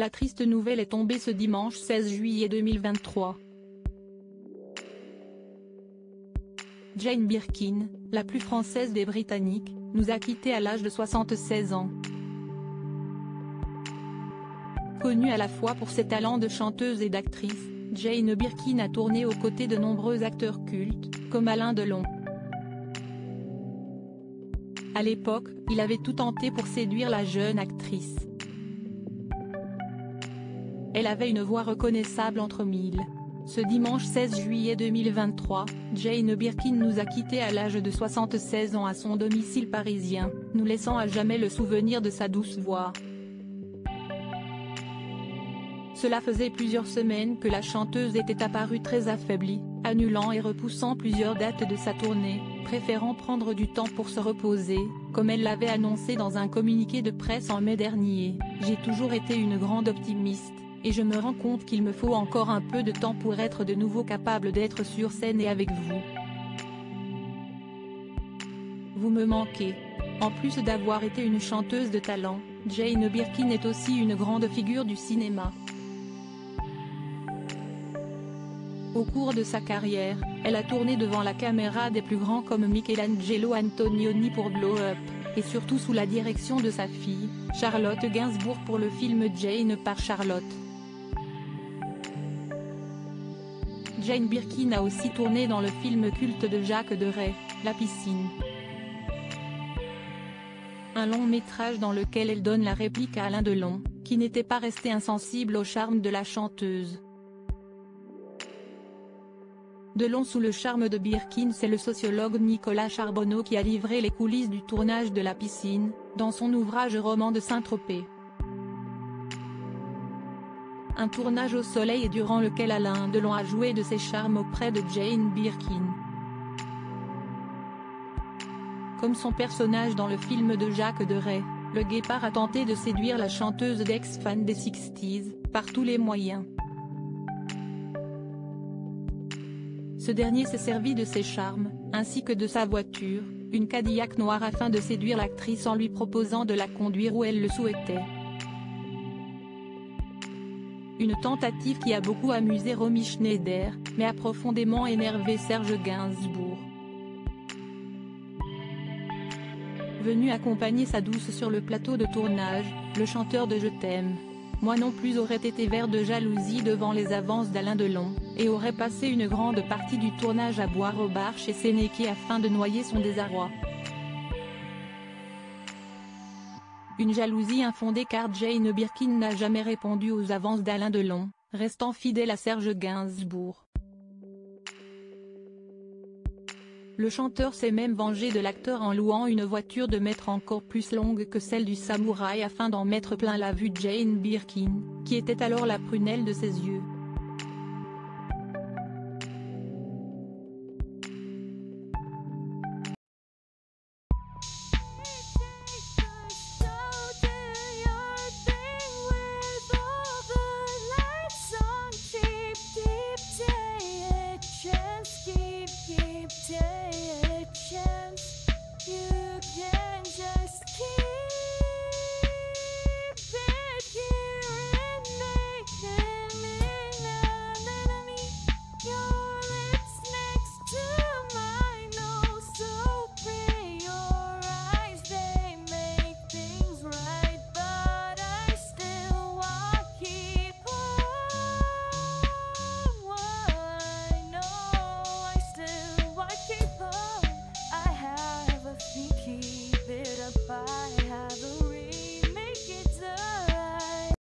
La triste nouvelle est tombée ce dimanche 16 juillet 2023. Jane Birkin, la plus française des Britanniques, nous a quittés à l'âge de 76 ans. Connue à la fois pour ses talents de chanteuse et d'actrice, Jane Birkin a tourné aux côtés de nombreux acteurs cultes, comme Alain Delon. À l'époque, il avait tout tenté pour séduire la jeune actrice. Elle avait une voix reconnaissable entre mille. Ce dimanche 16 juillet 2023, Jane Birkin nous a quittés à l'âge de 76 ans à son domicile parisien, nous laissant à jamais le souvenir de sa douce voix. Cela faisait plusieurs semaines que la chanteuse était apparue très affaiblie, annulant et repoussant plusieurs dates de sa tournée, préférant prendre du temps pour se reposer, comme elle l'avait annoncé dans un communiqué de presse en mai dernier. « J'ai toujours été une grande optimiste, et je me rends compte qu'il me faut encore un peu de temps pour être de nouveau capable d'être sur scène et avec vous. Vous me manquez. » En plus d'avoir été une chanteuse de talent, Jane Birkin est aussi une grande figure du cinéma. Au cours de sa carrière, elle a tourné devant la caméra des plus grands comme Michelangelo Antonioni pour Blow Up, et surtout sous la direction de sa fille, Charlotte Gainsbourg pour le film Jane par Charlotte. Jane Birkin a aussi tourné dans le film culte de Jacques Deray, La piscine. Un long métrage dans lequel elle donne la réplique à Alain Delon, qui n'était pas resté insensible au charme de la chanteuse. Delon sous le charme de Birkin, c'est le sociologue Nicolas Charbonneau qui a livré les coulisses du tournage de La piscine, dans son ouvrage Roman de Saint-Tropez. Un tournage au soleil et durant lequel Alain Delon a joué de ses charmes auprès de Jane Birkin. Comme son personnage dans le film de Jacques Deray, le guépard a tenté de séduire la chanteuse d'ex-fan des 60s, par tous les moyens. Ce dernier s'est servi de ses charmes, ainsi que de sa voiture, une Cadillac noire afin de séduire l'actrice en lui proposant de la conduire où elle le souhaitait. Une tentative qui a beaucoup amusé Romy Schneider, mais a profondément énervé Serge Gainsbourg. Venu accompagner sa douce sur le plateau de tournage, le chanteur de Je t'aime, moi non plus aurait été vert de jalousie devant les avances d'Alain Delon, et aurait passé une grande partie du tournage à boire au bar chez Sénéché afin de noyer son désarroi. Une jalousie infondée car Jane Birkin n'a jamais répondu aux avances d'Alain Delon, restant fidèle à Serge Gainsbourg. Le chanteur s'est même vengé de l'acteur en louant une voiture de mètre encore plus longue que celle du samouraï afin d'en mettre plein la vue de Jane Birkin, qui était alors la prunelle de ses yeux.